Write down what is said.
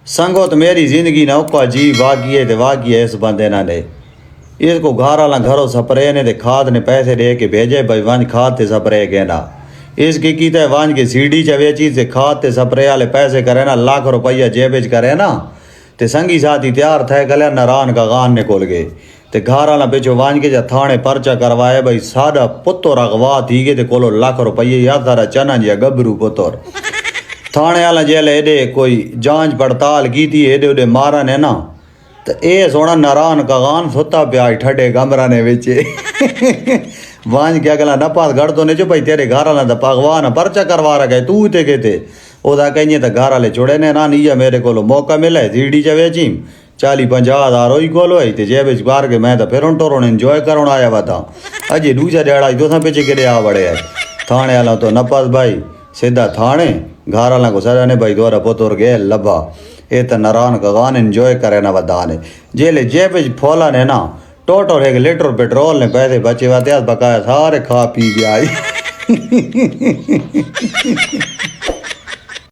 संगो तो मेरी जिंदगी ना उका जी वागी है इस बंदे ना ने इसको घर वाला घरों स्प्रे ने ते खाद ने पैसे दे के भेजे भाई वंज खाद ते स्प्रे के ना इसकी की ते वंज के सीडी च वेची से खाद ते स्प्रे वाले पैसे करे ना लाख रुपया जेब च करे ना ते संगी साथी तैयार थे गले नारान का गान ने कोल गए ते घर वाला पिछो वंज के जा थाने पर्चा करवाए भाई सादा पुत्तर अगवा थी गए ते कोलो लाख रुपये या तारा चना जिया गबरू पुत्तर थाने वाला जेल एडे कोई जांच पड़ताल की थी एडे उडे मारन है ना तो ये सोना नारान कगान सुता पिया ठडे कमरा ने बिच वांज क्या गला नपास गढ़ तो ने जो भाई तेरे घर वाला भगवान पर्चा करवा रखे तू इतने कहते ओदा कहीं तो घर वाले छोड़े ने ना नहीं मेरे को मौका मिले सीडी च वेची 40-50 ही कोलो है जेब च बार के मैं तो फिर टोरों इंजॉय करोन आया हुआ था अजे दूसरा डेढ़ा तो पिछे के आ बड़े है थाने वाला तो नपास भाई सीधा थाने घर वाला को सजा ने भाई द्वारा पोतोर गए लभा ये तो नारान कगान इंजॉय करे ना बदाने जेले जेब च फोला ने ना टोटल 1 लीटर पेट्रोल ने पैसे बचे हुआ बकाया सारे खा पी गया